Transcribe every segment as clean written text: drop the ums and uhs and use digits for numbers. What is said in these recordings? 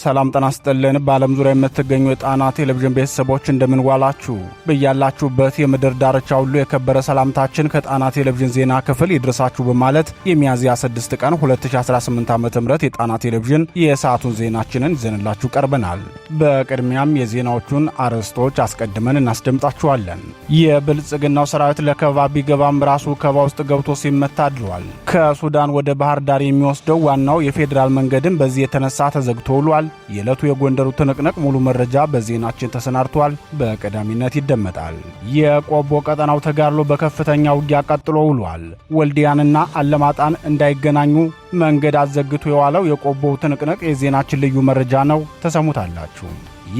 ሰላም ጤና ይስጥልን። በዓለም ዙሪያ የምትገኙ የጣና ቴሌቪዥን ቤተሰቦች እንደምን ዋላችሁ? በያላችሁበት የምድር ዳርቻ ሁሉ የከበረ ሰላምታችን ከጣና ቴሌቪዥን ዜና ክፍል ይድረሳችሁ በማለት የሚያዝያ 6 ቀን 2018 ዓ.ም የጣና ቴሌቪዥን የሰዓቱን ዜናችንን ይዘንላችሁ ቀርበናል። በቅድሚያም የዜናዎቹን አርዕስቶች አስቀድመን እናስደምጣችኋለን። የብልጽግናው ሰራዊት ለከበባ ቢገባም ራሱ ከበባ ውስጥ ገብቶ ሲመታ አድሯል። ከሱዳን ወደ ባህር ዳር የሚወስደው ዋናው የፌዴራል መንገድም በዚህ የተነሳ ተዘግቶ ውሏል። የዕለቱ የጎንደሩ ትንቅንቅ ሙሉ መረጃ በዜናችን ተሰናድቷል። በቀዳሚነት ይደመጣል። የቆቦ ቀጠናው ተጋድሎ በከፍተኛ ውጊያ ቀጥሎ ውሏል። ወልዲያንና አለማጣን እንዳይገናኙ መንገድ አዘግቶ የዋለው የቆቦው ትንቅንቅ የዜናችን ልዩ መረጃ ነው። ተሰሙታላችሁ።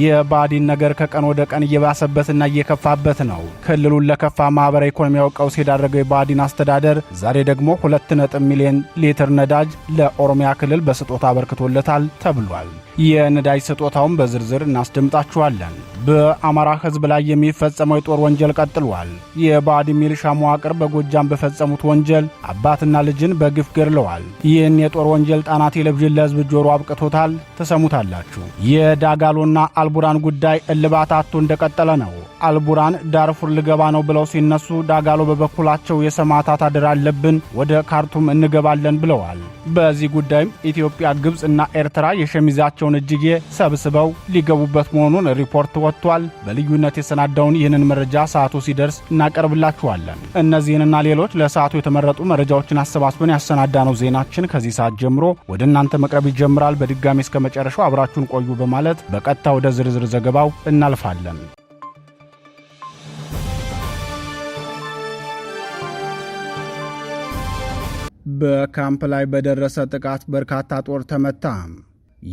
የባዲን ነገር ከቀን ወደ ቀን እየባሰበትና እየከፋበት ነው። ክልሉን ለከፋ ማህበራዊ ኢኮኖሚያዊ ቀውስ የዳረገው የባዲን አስተዳደር ዛሬ ደግሞ 2 ሚሊዮን ሊትር ነዳጅ ለኦሮሚያ ክልል በስጦታ አበርክቶለታል ተብሏል። የነዳጅ ስጦታውን በዝርዝር እናስደምጣችኋለን። በአማራ ሕዝብ ላይ የሚፈጸመው የጦር ወንጀል ቀጥሏል። የባዲን ሚሊሻ መዋቅር በጎጃም በፈጸሙት ወንጀል አባትና ልጅን በግፍ ገድለዋል። ይህን የጦር ወንጀል ጣና ቴሌቪዥን ለሕዝብ ጆሮ አብቅቶታል። ተሰሙታላችሁ። የዳጋሎና አልቡራን ጉዳይ እልባት አጥቶ እንደቀጠለ ነው። አልቡራን ዳርፉር ልገባ ነው ብለው ሲነሱ፣ ዳጋሎ በበኩላቸው የሰማዕታት አደራ አለብን፣ ወደ ካርቱም እንገባለን ብለዋል። በዚህ ጉዳይም ኢትዮጵያ፣ ግብጽ እና ኤርትራ የሸሚዛቸውን እጅጌ ሰብስበው ሊገቡበት መሆኑን ሪፖርት ወጥቷል። በልዩነት የሰናዳውን ይህንን መረጃ ሰዓቱ ሲደርስ እናቀርብላችኋለን። እነዚህንና ሌሎች ለሰዓቱ የተመረጡ መረጃዎችን አሰባስበን ያሰናዳነው ዜናችን ከዚህ ሰዓት ጀምሮ ወደ እናንተ መቅረብ ይጀምራል። በድጋሚ እስከ መጨረሻው አብራችሁን ቆዩ በማለት በቀጥታ ወደ ዝርዝር ዘገባው እናልፋለን። በካምፕ ላይ በደረሰ ጥቃት በርካታ ጦር ተመታ።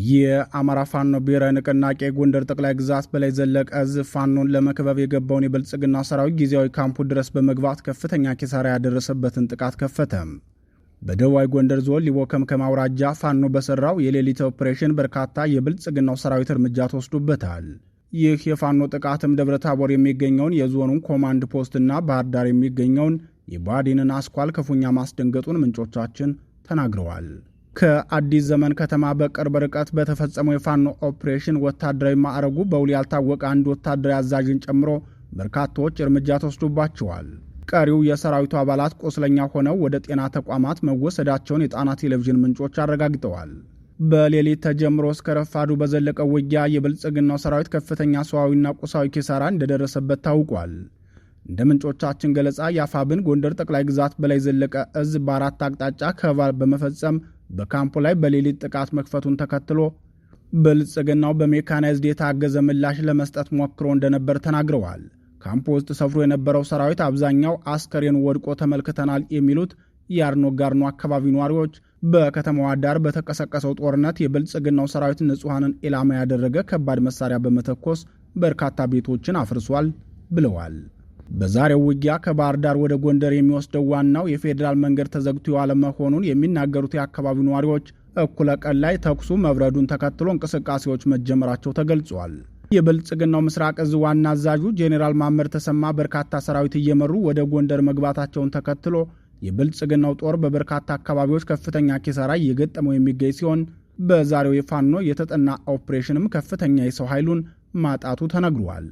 የአማራ ፋኖ ብሔራዊ ንቅናቄ ጎንደር ጠቅላይ ግዛት በላይ ዘለቀ እዝ ፋኖን ለመክበብ የገባውን የብልጽግና ሰራዊት ጊዜያዊ ካምፑ ድረስ በመግባት ከፍተኛ ኪሳራ ያደረሰበትን ጥቃት ከፈተ። በደቡባዊ ጎንደር ዞን ሊቦ ከምከም አውራጃ ፋኖ በሰራው የሌሊት ኦፕሬሽን በርካታ የብልጽግናው ሰራዊት እርምጃ ተወስዶበታል። ይህ የፋኖ ጥቃትም ደብረ ታቦር የሚገኘውን የዞኑን ኮማንድ ፖስትና ባህር ዳር የሚገኘውን የባዲንን አስኳል ክፉኛ ማስደንገጡን ምንጮቻችን ተናግረዋል። ከአዲስ ዘመን ከተማ በቅርብ ርቀት በተፈጸመው የፋኖ ኦፕሬሽን ወታደራዊ ማዕረጉ በውል ያልታወቀ አንድ ወታደራዊ አዛዥን ጨምሮ በርካቶች እርምጃ ተወስዶባቸዋል። ቀሪው የሰራዊቱ አባላት ቆስለኛ ሆነው ወደ ጤና ተቋማት መወሰዳቸውን የጣና ቴሌቪዥን ምንጮች አረጋግጠዋል። በሌሊት ተጀምሮ እስከ ረፋዱ በዘለቀው ውጊያ የብልጽግናው ሰራዊት ከፍተኛ ሰዋዊና ቁሳዊ ኪሳራ እንደደረሰበት ታውቋል። እንደ ምንጮቻችን ገለጻ የአፋብን ጎንደር ጠቅላይ ግዛት በላይ ዘለቀ እዝ በአራት አቅጣጫ ከበባ በመፈጸም በካምፑ ላይ በሌሊት ጥቃት መክፈቱን ተከትሎ ብልጽግናው በሜካናይዝድ የታገዘ ምላሽ ለመስጠት ሞክሮ እንደነበር ተናግረዋል። ካምፑ ውስጥ ሰፍሮ የነበረው ሰራዊት አብዛኛው አስከሬኑ ወድቆ ተመልክተናል የሚሉት የአርኖ ጋርኖ አካባቢ ነዋሪዎች በከተማዋ ዳር በተቀሰቀሰው ጦርነት የብልጽግናው ሰራዊት ንጹሐንን ኢላማ ያደረገ ከባድ መሳሪያ በመተኮስ በርካታ ቤቶችን አፍርሷል ብለዋል። በዛሬው ውጊያ ከባህር ዳር ወደ ጎንደር የሚወስደው ዋናው የፌዴራል መንገድ ተዘግቶ የዋለ መሆኑን የሚናገሩት የአካባቢው ነዋሪዎች እኩለ ቀን ላይ ተኩሱ መብረዱን ተከትሎ እንቅስቃሴዎች መጀመራቸው ተገልጿል። የብልጽግናው ምስራቅ እዝ ዋና አዛዡ ጄኔራል ማመር ተሰማ በርካታ ሰራዊት እየመሩ ወደ ጎንደር መግባታቸውን ተከትሎ የብልጽግናው ጦር በበርካታ አካባቢዎች ከፍተኛ ኪሳራ እየገጠመው የሚገኝ ሲሆን በዛሬው የፋኖ የተጠና ኦፕሬሽንም ከፍተኛ የሰው ኃይሉን ማጣቱ ተነግሯል።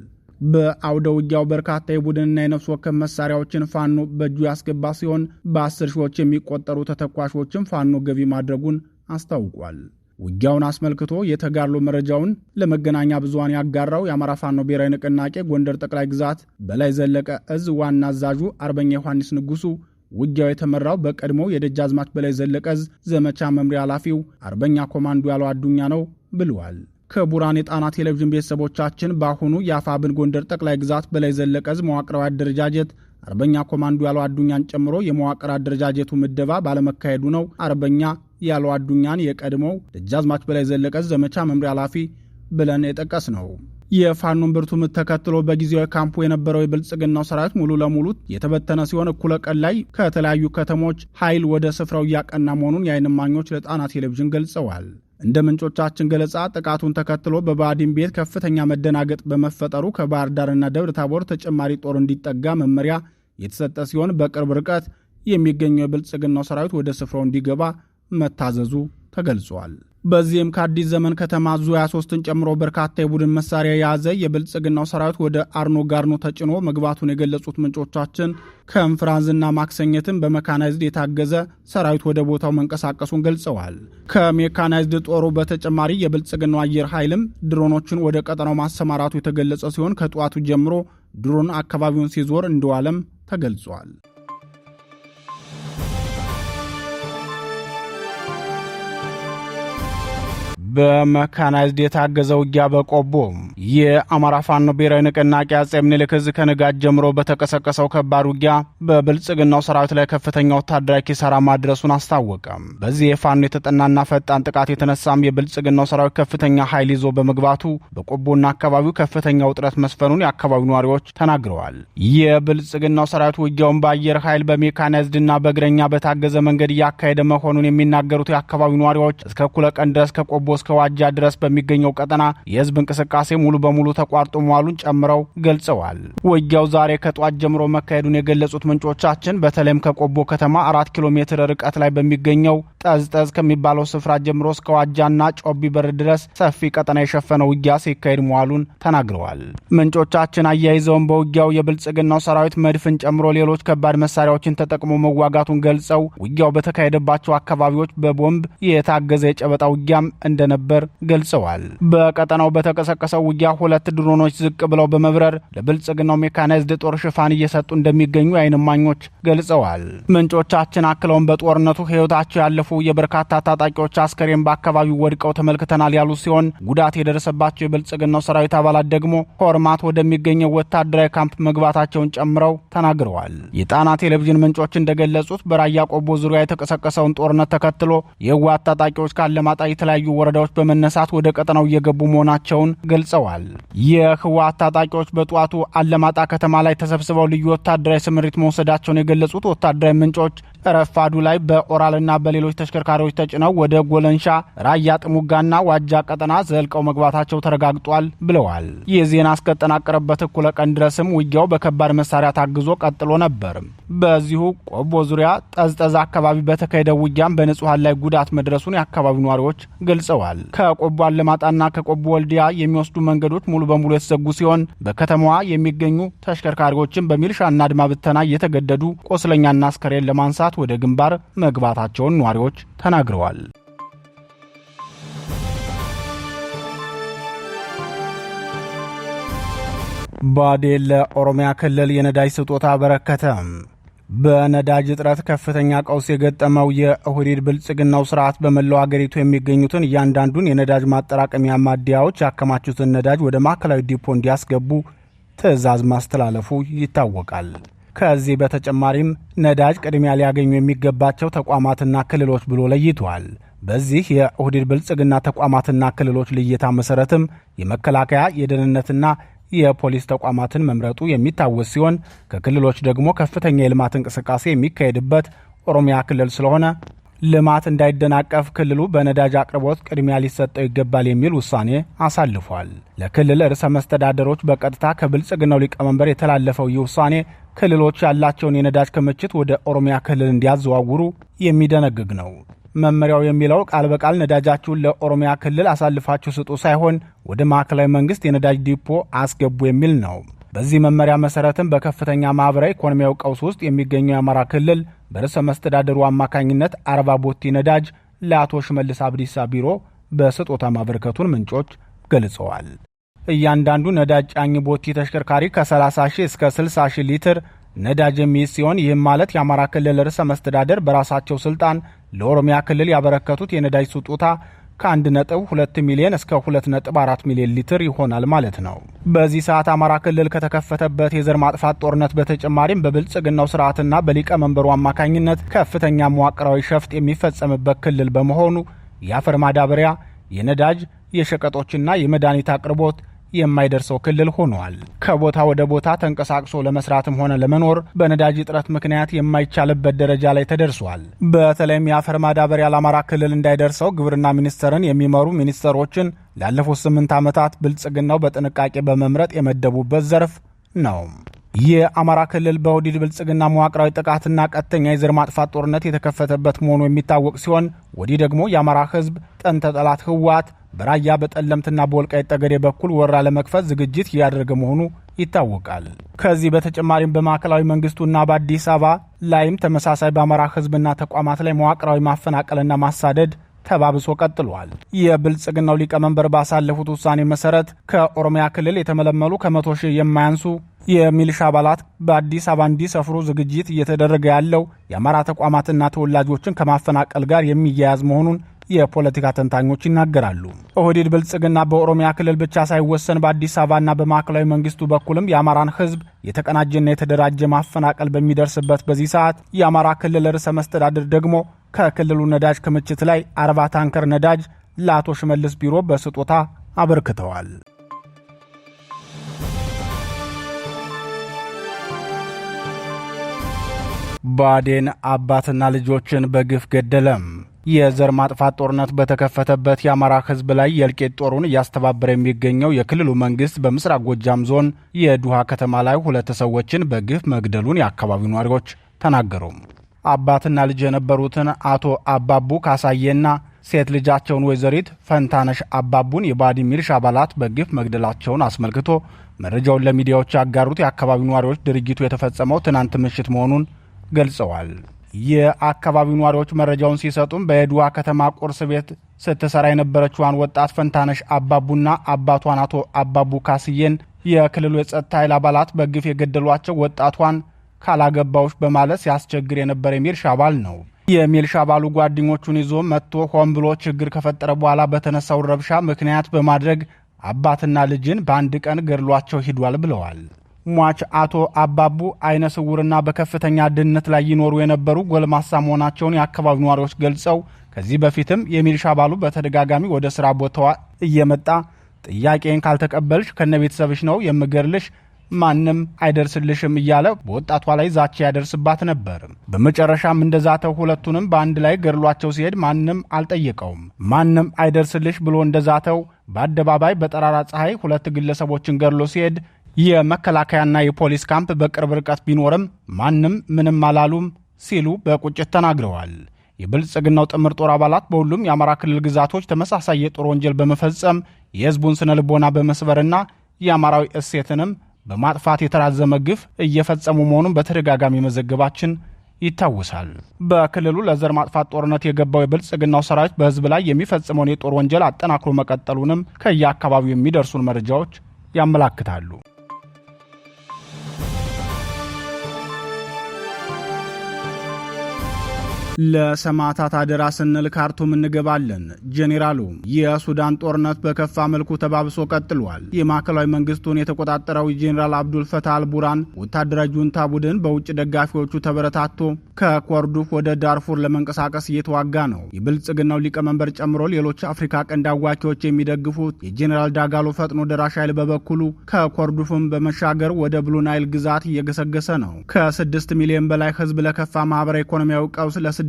በአውደ ውጊያው በርካታ የቡድንና የነፍስ ወከፍ መሳሪያዎችን ፋኖ በእጁ ያስገባ ሲሆን በ10 ሺዎች የሚቆጠሩ ተተኳሾችን ፋኖ ገቢ ማድረጉን አስታውቋል። ውጊያውን አስመልክቶ የተጋድሎ መረጃውን ለመገናኛ ብዙሃን ያጋራው የአማራ ፋኖ ብሔራዊ ንቅናቄ ጎንደር ጠቅላይ ግዛት በላይ ዘለቀ እዝ ዋና አዛዡ አርበኛ ዮሐንስ ንጉሱ ውጊያው የተመራው በቀድሞው የደጃዝማች በላይ ዘለቀ እዝ ዘመቻ መምሪያ ኃላፊው አርበኛ ኮማንዶ ያለው አዱኛ ነው ብለዋል። ክቡራን የጣና ቴሌቪዥን ቤተሰቦቻችን በአሁኑ የአፋብን ጎንደር ጠቅላይ ግዛት በላይ ዘለቀ እዝ መዋቅራዊ አደረጃጀት አርበኛ ኮማንዶ ያለው አዱኛን ጨምሮ የመዋቅር አደረጃጀቱ ምደባ ባለመካሄዱ ነው አርበኛ ያለው አዱኛን የቀድሞው ደጃዝማች በላይ ዘለቀ እዝ ዘመቻ መምሪያ ኃላፊ ብለን የጠቀስ ነው። የፋኖን ብርቱ ምት ተከትሎ በጊዜያዊ ካምፑ የነበረው የብልጽግናው ሰራዊት ሙሉ ለሙሉ የተበተነ ሲሆን እኩለ ቀን ላይ ከተለያዩ ከተሞች ኃይል ወደ ስፍራው እያቀና መሆኑን የዓይን እማኞች ለጣና ቴሌቪዥን ገልጸዋል። እንደ ምንጮቻችን ገለጻ ጥቃቱን ተከትሎ በባዲን ቤት ከፍተኛ መደናገጥ በመፈጠሩ ከባህር ዳርና ደብረ ታቦር ተጨማሪ ጦር እንዲጠጋ መመሪያ የተሰጠ ሲሆን በቅርብ ርቀት የሚገኘው የብልጽግናው ሰራዊት ወደ ስፍራው እንዲገባ መታዘዙ ተገልጿል። በዚህም ከአዲስ ዘመን ከተማ ዙ 23ን ጨምሮ በርካታ የቡድን መሳሪያ የያዘ የብልጽግናው ሰራዊት ወደ አርኖ ጋርኖ ተጭኖ መግባቱን የገለጹት ምንጮቻችን ከእንፍራንዝና ማክሰኘትም በሜካናይዝድ የታገዘ ሰራዊት ወደ ቦታው መንቀሳቀሱን ገልጸዋል። ከሜካናይዝድ ጦሩ በተጨማሪ የብልጽግናው አየር ኃይልም ድሮኖችን ወደ ቀጠናው ማሰማራቱ የተገለጸ ሲሆን ከጠዋቱ ጀምሮ ድሮን አካባቢውን ሲዞር እንደዋለም ተገልጿል። በሜካናይዝድ የታገዘ ውጊያ በቆቦ የአማራ ፋኖ ብሔራዊ ንቅናቄ አጼ ምኒልክ ዕዝ ከንጋት ጀምሮ በተቀሰቀሰው ከባድ ውጊያ በብልጽግናው ሰራዊት ላይ ከፍተኛ ወታደራዊ ኪሳራ ማድረሱን አስታወቀ። በዚህ የፋኖ የተጠናና ፈጣን ጥቃት የተነሳም የብልጽግናው ሰራዊት ከፍተኛ ኃይል ይዞ በመግባቱ በቆቦና አካባቢው ከፍተኛ ውጥረት መስፈኑን የአካባቢው ነዋሪዎች ተናግረዋል። የብልጽግናው ሰራዊት ውጊያውን በአየር ኃይል በሜካናይዝድና በእግረኛ በታገዘ መንገድ እያካሄደ መሆኑን የሚናገሩት የአካባቢው ነዋሪዎች እስከ እኩለ ቀን ድረስ ከቆቦ ከዋጃ ድረስ በሚገኘው ቀጠና የህዝብ እንቅስቃሴ ሙሉ በሙሉ ተቋርጦ መዋሉን ጨምረው ገልጸዋል። ውጊያው ዛሬ ከጧት ጀምሮ መካሄዱን የገለጹት ምንጮቻችን በተለይም ከቆቦ ከተማ 4 ኪሎ ሜትር ርቀት ላይ በሚገኘው ጠዝጠዝ ከሚባለው ስፍራ ጀምሮ እስከ ዋጃና ጮቢ በር ድረስ ሰፊ ቀጠና የሸፈነው ውጊያ ሲካሄድ መዋሉን ተናግረዋል። ምንጮቻችን አያይዘውም በውጊያው የብልጽግናው ሰራዊት መድፍን ጨምሮ ሌሎች ከባድ መሳሪያዎችን ተጠቅሞ መዋጋቱን ገልጸው ውጊያው በተካሄደባቸው አካባቢዎች በቦምብ የታገዘ የጨበጣ ውጊያም እንደነበር ገልጸዋል። በቀጠናው በተቀሰቀሰው ውጊያ 2 ድሮኖች ዝቅ ብለው በመብረር ለብልጽግናው ሜካናይዝድ ጦር ሽፋን እየሰጡ እንደሚገኙ የዓይን እማኞች ገልጸዋል። ምንጮቻችን አክለውም በጦርነቱ ሕይወታቸው ያለፉ የበርካታ ታጣቂዎች አስከሬን በአካባቢው ወድቀው ተመልክተናል ያሉ ሲሆን ጉዳት የደረሰባቸው የብልጽግናው ሰራዊት አባላት ደግሞ ሆርማት ወደሚገኘው ወታደራዊ ካምፕ መግባታቸውን ጨምረው ተናግረዋል። የጣና ቴሌቪዥን ምንጮች እንደገለጹት በራያ ቆቦ ዙሪያ የተቀሰቀሰውን ጦርነት ተከትሎ የህወሓት ታጣቂዎች ካለማጣ የተለያዩ ወረዳዎች በመነሳት ወደ ቀጠናው እየገቡ መሆናቸውን ገልጸዋል። የህወሓት ታጣቂዎች በጧቱ አለማጣ ከተማ ላይ ተሰብስበው ልዩ ወታደራዊ ስምሪት መውሰዳቸውን የገለጹት ወታደራዊ ምንጮች ረፋዱ ላይ በኦራልና በሌሎች ተሽከርካሪዎች ተጭነው ወደ ጎለንሻ፣ ራያ ጥሙጋና ዋጃ ቀጠና ዘልቀው መግባታቸው ተረጋግጧል ብለዋል። ይህ ዜና እስከተጠናቀረበት እኩለ ቀን ድረስም ውጊያው በከባድ መሳሪያ ታግዞ ቀጥሎ ነበር። በዚሁ ቆቦ ዙሪያ ጠዝጠዝ አካባቢ በተካሄደው ውጊያም በንጹሃን ላይ ጉዳት መድረሱን የአካባቢው ነዋሪዎች ገልጸዋል። ከቆቦ አለማጣና ከቆቦ ወልዲያ የሚወስዱ መንገዶች ሙሉ በሙሉ የተዘጉ ሲሆን በከተማዋ የሚገኙ ተሽከርካሪዎችን በሚልሻና አድማ ብተና እየተገደዱ ቆስለኛና አስከሬን ለማንሳት ወደ ግንባር መግባታቸውን ነዋሪዎች ተናግረዋል። ብአዴን ለኦሮሚያ ክልል የነዳጅ ስጦታ አበረከተ። በነዳጅ እጥረት ከፍተኛ ቀውስ የገጠመው የኦህዴድ ብልጽግናው ስርዓት በመላው አገሪቱ የሚገኙትን እያንዳንዱን የነዳጅ ማጠራቀሚያ ማደያዎች ያከማቹትን ነዳጅ ወደ ማዕከላዊ ዲፖ እንዲያስገቡ ትዕዛዝ ማስተላለፉ ይታወቃል። ከዚህ በተጨማሪም ነዳጅ ቅድሚያ ሊያገኙ የሚገባቸው ተቋማትና ክልሎች ብሎ ለይቷል። በዚህ የኦህዴድ ብልጽግና ተቋማትና ክልሎች ልየታ መሰረትም የመከላከያ የደህንነትና የፖሊስ ተቋማትን መምረጡ የሚታወስ ሲሆን ከክልሎች ደግሞ ከፍተኛ የልማት እንቅስቃሴ የሚካሄድበት ኦሮሚያ ክልል ስለሆነ ልማት እንዳይደናቀፍ ክልሉ በነዳጅ አቅርቦት ቅድሚያ ሊሰጠው ይገባል የሚል ውሳኔ አሳልፏል። ለክልል ርዕሰ መስተዳደሮች በቀጥታ ከብልጽግናው ሊቀመንበር የተላለፈው ይህ ውሳኔ ክልሎች ያላቸውን የነዳጅ ክምችት ወደ ኦሮሚያ ክልል እንዲያዘዋውሩ የሚደነግግ ነው። መመሪያው የሚለው ቃል በቃል ነዳጃችሁን ለኦሮሚያ ክልል አሳልፋችሁ ስጡ ሳይሆን ወደ ማዕከላዊ መንግስት የነዳጅ ዲፖ አስገቡ የሚል ነው። በዚህ መመሪያ መሰረትም በከፍተኛ ማህበራዊ ኢኮኖሚያዊ ቀውስ ውስጥ የሚገኘው የአማራ ክልል በርዕሰ መስተዳደሩ አማካኝነት 40 ቦቲ ነዳጅ ለአቶ ሽመልስ አብዲሳ ቢሮ በስጦታ ማበረከቱን ምንጮች ገልጸዋል። እያንዳንዱ ነዳጅ ጫኝ ቦቲ ተሽከርካሪ ከ30 ሺህ እስከ 60 ሺህ ሊትር ነዳጅ የሚይዝ ሲሆን ይህም ማለት የአማራ ክልል ርዕሰ መስተዳደር በራሳቸው ስልጣን ለኦሮሚያ ክልል ያበረከቱት የነዳጅ ስጦታ ከ1.2 ሚሊዮን እስከ 2.4 ሚሊዮን ሊትር ይሆናል ማለት ነው። በዚህ ሰዓት አማራ ክልል ከተከፈተበት የዘር ማጥፋት ጦርነት በተጨማሪም በብልጽግናው ስርዓትና በሊቀመንበሩ አማካኝነት ከፍተኛ መዋቅራዊ ሸፍጥ የሚፈጸምበት ክልል በመሆኑ የአፈር ማዳበሪያ፣ የነዳጅ፣ የሸቀጦችና የመድኃኒት አቅርቦት የማይደርሰው ክልል ሆኗል። ከቦታ ወደ ቦታ ተንቀሳቅሶ ለመስራትም ሆነ ለመኖር በነዳጅ እጥረት ምክንያት የማይቻልበት ደረጃ ላይ ተደርሷል። በተለይም የአፈር ማዳበሪያ ለአማራ ክልል እንዳይደርሰው ግብርና ሚኒስቴርን የሚመሩ ሚኒስትሮችን ላለፉት 8 ዓመታት ብልጽግናው በጥንቃቄ በመምረጥ የመደቡበት ዘርፍ ነው። የአማራ ክልል በኦህዴድ ብልጽግና መዋቅራዊ ጥቃትና ቀጥተኛ የዘር ማጥፋት ጦርነት የተከፈተበት መሆኑ የሚታወቅ ሲሆን ወዲህ ደግሞ የአማራ ህዝብ ጥንተ ጠላት ህወሓት በራያ በጠለምትና በወልቃይት ጠገዴ በኩል ወረራ ለመክፈት ዝግጅት እያደረገ መሆኑ ይታወቃል። ከዚህ በተጨማሪም በማዕከላዊ መንግስቱና በአዲስ አበባ ላይም ተመሳሳይ በአማራ ህዝብና ተቋማት ላይ መዋቅራዊ ማፈናቀልና ማሳደድ ተባብሶ ቀጥሏል። የብልጽግናው ሊቀመንበር ባሳለፉት ውሳኔ መሰረት ከኦሮሚያ ክልል የተመለመሉ ከ100 ሺህ የማያንሱ የሚሊሻ አባላት በአዲስ አበባ እንዲሰፍሩ ዝግጅት እየተደረገ ያለው የአማራ ተቋማትና ተወላጆችን ከማፈናቀል ጋር የሚያያዝ መሆኑን የፖለቲካ ተንታኞች ይናገራሉ። ኦህዴድ ብልጽግና በኦሮሚያ ክልል ብቻ ሳይወሰን በአዲስ አበባና በማዕከላዊ መንግስቱ በኩልም የአማራን ህዝብ የተቀናጀና የተደራጀ ማፈናቀል በሚደርስበት በዚህ ሰዓት የአማራ ክልል ርዕሰ መስተዳድር ደግሞ ከክልሉ ነዳጅ ክምችት ላይ 40 ታንከር ነዳጅ ለአቶ ሽመልስ ቢሮ በስጦታ አበርክተዋል። ብአዴን አባትና ልጆችን በግፍ ገደለም። የዘር ማጥፋት ጦርነት በተከፈተበት የአማራ ህዝብ ላይ የእልቂት ጦሩን እያስተባበረ የሚገኘው የክልሉ መንግስት በምስራቅ ጎጃም ዞን የዱሃ ከተማ ላይ 2 ሰዎችን በግፍ መግደሉን የአካባቢው ነዋሪዎች ተናገሩ። አባትና ልጅ የነበሩትን አቶ አባቡ ካሳዬና ሴት ልጃቸውን ወይዘሪት ፈንታነሽ አባቡን የብአዴን ሚሊሻ አባላት በግፍ መግደላቸውን አስመልክቶ መረጃውን ለሚዲያዎች ያጋሩት የአካባቢው ነዋሪዎች ድርጊቱ የተፈጸመው ትናንት ምሽት መሆኑን ገልጸዋል። የአካባቢው ነዋሪዎች መረጃውን ሲሰጡም በዱሃ ከተማ ቁርስ ቤት ስትሰራ የነበረችዋን ወጣት ፈንታነሽ አባቡና አባቷን አቶ አባቡ ካስዬን የክልሉ የጸጥታ ኃይል አባላት በግፍ የገደሏቸው ወጣቷን ካላገባውሽ በማለት ሲያስቸግር የነበረ የሚሊሻ አባል ነው። የሚሊሻ አባሉ ጓደኞቹን ይዞ መጥቶ ሆን ብሎ ችግር ከፈጠረ በኋላ በተነሳው ረብሻ ምክንያት በማድረግ አባትና ልጅን በአንድ ቀን ገድሏቸው ሂዷል ብለዋል። ሟች አቶ አባቡ አይነ ስውርና በከፍተኛ ድህነት ላይ ይኖሩ የነበሩ ጎልማሳ መሆናቸውን የአካባቢው ነዋሪዎች ገልጸው ከዚህ በፊትም የሚሊሻ አባሉ በተደጋጋሚ ወደ ስራ ቦታዋ እየመጣ ጥያቄን ካልተቀበልሽ ከነቤተሰብሽ ነው የምገርልሽ፣ ማንም አይደርስልሽም እያለ በወጣቷ ላይ ዛቻ ያደርስባት ነበር። በመጨረሻም እንደዛተው ሁለቱንም በአንድ ላይ ገድሏቸው ሲሄድ ማንም አልጠየቀውም። ማንም አይደርስልሽ ብሎ እንደዛተው በአደባባይ በጠራራ ፀሐይ 2 ግለሰቦችን ገድሎ ሲሄድ የመከላከያና የፖሊስ ካምፕ በቅርብ ርቀት ቢኖርም ማንም ምንም አላሉም ሲሉ በቁጭት ተናግረዋል። የብልጽግናው ጥምር ጦር አባላት በሁሉም የአማራ ክልል ግዛቶች ተመሳሳይ የጦር ወንጀል በመፈጸም የህዝቡን ስነ ልቦና በመስበርና የአማራዊ እሴትንም በማጥፋት የተራዘመ ግፍ እየፈጸሙ መሆኑን በተደጋጋሚ መዘገባችን ይታወሳል። በክልሉ ለዘር ማጥፋት ጦርነት የገባው የብልጽግናው ሰራዊት በህዝብ ላይ የሚፈጽመውን የጦር ወንጀል አጠናክሮ መቀጠሉንም ከየአካባቢው የሚደርሱን መረጃዎች ያመላክታሉ። ለሰማዕታት አደራ ስንል ካርቱም እንገባለን። ጄኔራሉ የሱዳን ጦርነት በከፋ መልኩ ተባብሶ ቀጥሏል። የማዕከላዊ መንግስቱን የተቆጣጠረው ጄኔራል አብዱል ፈታህ አልቡራን ወታደራዊ ጁንታ ቡድን በውጭ ደጋፊዎቹ ተበረታቶ ከኮርዱፍ ወደ ዳርፉር ለመንቀሳቀስ እየተዋጋ ነው። የብልጽግናው ሊቀመንበር ጨምሮ ሌሎች አፍሪካ ቀንድ አዋኪዎች የሚደግፉት የጄኔራል ዳጋሎ ፈጥኖ ደራሽ ኃይል በበኩሉ ከኮርዱፍም በመሻገር ወደ ብሉ ናይል ግዛት እየገሰገሰ ነው። ከ6 ሚሊዮን በላይ ህዝብ ለከፋ ማህበራዊ ኢኮኖሚያዊ ቀውስ ለስደትና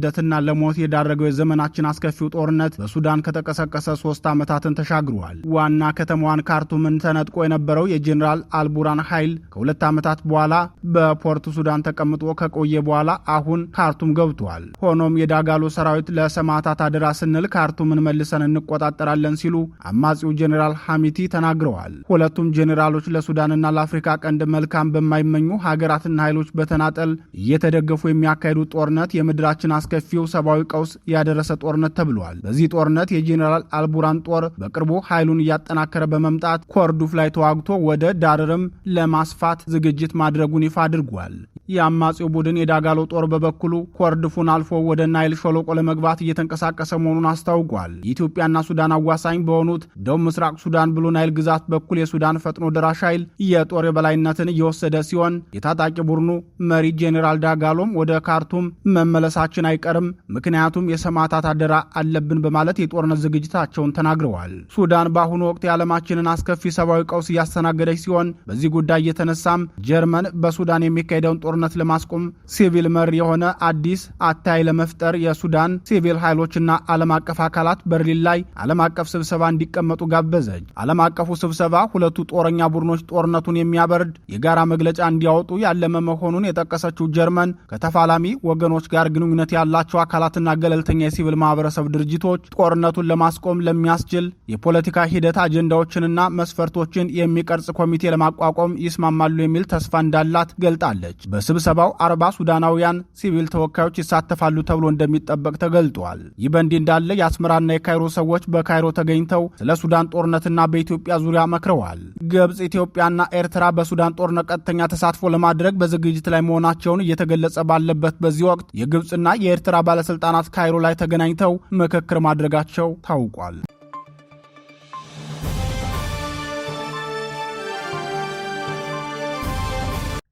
ለሞት የዳረገው የዘመናችን አስከፊው ጦርነት በሱዳን ከተቀሰቀሰ 3 ዓመታትን ተሻግሯል። ዋና ከተማዋን ካርቱምን ተነጥቆ የነበረው የጄኔራል አልቡራን ኃይል ከ2 ዓመታት በኋላ በፖርት ሱዳን ተቀምጦ ከቆየ በኋላ አሁን ካርቱም ገብቷል። ሆኖም የዳጋሎ ሰራዊት ለሰማዕታት አደራ ስንል ካርቱምን መልሰን እንቆጣጠራለን ሲሉ አማጺው ጄኔራል ሐሚቲ ተናግረዋል። ሁለቱም ጄኔራሎች ለሱዳንና ለአፍሪካ ቀንድ መልካም በማይመኙ ሀገራትና ኃይሎች በተናጠል እየተደገፉ የሚያካሂዱት ጦርነት የምድራችን አስከፊው ሰብአዊ ቀውስ ያደረሰ ጦርነት ተብሏል። በዚህ ጦርነት የጄኔራል አልቡራን ጦር በቅርቡ ኃይሉን እያጠናከረ በመምጣት ኮርዱፍ ላይ ተዋግቶ ወደ ዳርርም ለማስፋት ዝግጅት ማድረጉን ይፋ አድርጓል። የአማጺው ቡድን የዳጋሎ ጦር በበኩሉ ኮርዱፉን አልፎ ወደ ናይል ሸለቆ ለመግባት እየተንቀሳቀሰ መሆኑን አስታውቋል። የኢትዮጵያና ሱዳን አዋሳኝ በሆኑት ደቡብ ምስራቅ ሱዳን ብሉ ናይል ግዛት በኩል የሱዳን ፈጥኖ ደራሽ ኃይል የጦር የበላይነትን እየወሰደ ሲሆን የታጣቂ ቡድኑ መሪ ጄኔራል ዳጋሎም ወደ ካርቱም መመለሳችን አይቀርም፣ ምክንያቱም የሰማዕታት አደራ አለብን በማለት የጦርነት ዝግጅታቸውን ተናግረዋል። ሱዳን በአሁኑ ወቅት የዓለማችንን አስከፊ ሰብአዊ ቀውስ እያስተናገደች ሲሆን በዚህ ጉዳይ የተነሳም ጀርመን በሱዳን የሚካሄደውን ጦርነት ለማስቆም ሲቪል መር የሆነ የሆነ አዲስ አታይ ለመፍጠር የሱዳን ሲቪል ኃይሎችና ዓለም አቀፍ አካላት በርሊን ላይ ዓለም አቀፍ ስብሰባ እንዲቀመጡ ጋበዘች። ዓለም አቀፉ ስብሰባ ሁለቱ ጦረኛ ቡድኖች ጦርነቱን የሚያበርድ የጋራ መግለጫ እንዲያወጡ ያለመ መሆኑን የጠቀሰችው ጀርመን ከተፋላሚ ወገኖች ጋር ግንኙነት ያላቸው አካላትና ገለልተኛ የሲቪል ማህበረሰብ ድርጅቶች ጦርነቱን ለማስቆም ለሚያስችል የፖለቲካ ሂደት አጀንዳዎችንና መስፈርቶችን የሚቀርጽ ኮሚቴ ለማቋቋም ይስማማሉ የሚል ተስፋ እንዳላት ገልጣለች። በስብሰባው 40 ሱዳናውያን ሲቪል ተወካዮች ይሳተፋሉ ተብሎ እንደሚጠበቅ ተገልጧል። ይህ በእንዲህ እንዳለ የአስመራና የካይሮ ሰዎች በካይሮ ተገኝተው ስለ ሱዳን ጦርነትና በኢትዮጵያ ዙሪያ መክረዋል። ግብጽ፣ ኢትዮጵያና ኤርትራ በሱዳን ጦርነት ቀጥተኛ ተሳትፎ ለማድረግ በዝግጅት ላይ መሆናቸውን እየተገለጸ ባለበት በዚህ ወቅት የግብጽና የኤርትራ ባለስልጣናት ካይሮ ላይ ተገናኝተው ምክክር ማድረጋቸው ታውቋል።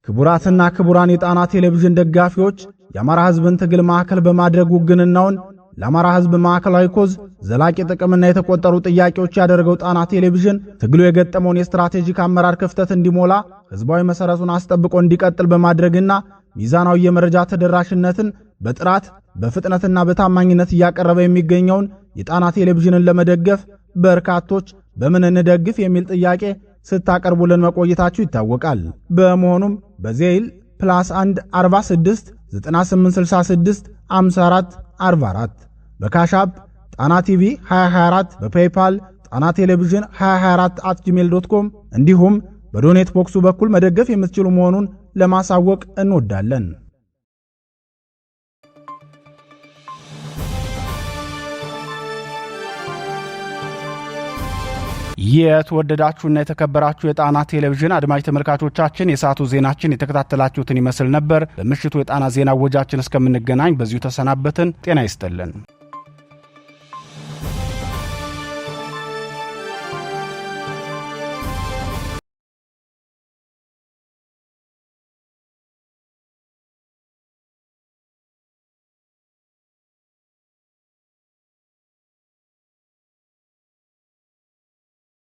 ክቡራትና ክቡራን የጣና ቴሌቪዥን ደጋፊዎች የአማራ ሕዝብን ትግል ማዕከል በማድረግ ውግንናውን ለአማራ ሕዝብ ማዕከላዊ ኮዝ ዘላቂ ጥቅምና የተቆጠሩ ጥያቄዎች ያደረገው ጣና ቴሌቪዥን ትግሉ የገጠመውን የስትራቴጂክ አመራር ክፍተት እንዲሞላ ሕዝባዊ መሰረቱን አስጠብቆ እንዲቀጥል በማድረግና ሚዛናዊ የመረጃ ተደራሽነትን በጥራት በፍጥነትና በታማኝነት እያቀረበ የሚገኘውን የጣና ቴሌቪዥንን ለመደገፍ በርካቶች በምን እንደግፍ የሚል ጥያቄ ስታቀርቡልን መቆየታችሁ ይታወቃል። በመሆኑም በዜል +1 46 9866 54 44 በካሻፕ ጣና ቲቪ 2024 በፔይፓል ጣና ቴሌቪዥን 2024@gmail.com እንዲሁም በዶኔት ቦክሱ በኩል መደገፍ የምትችሉ መሆኑን ለማሳወቅ እንወዳለን። የተወደዳችሁና የተከበራችሁ የጣና ቴሌቪዥን አድማጭ ተመልካቾቻችን የሰዓቱ ዜናችን የተከታተላችሁትን ይመስል ነበር። በምሽቱ የጣና ዜና ወጃችን እስከምንገናኝ በዚሁ ተሰናበትን። ጤና ይስጥልን።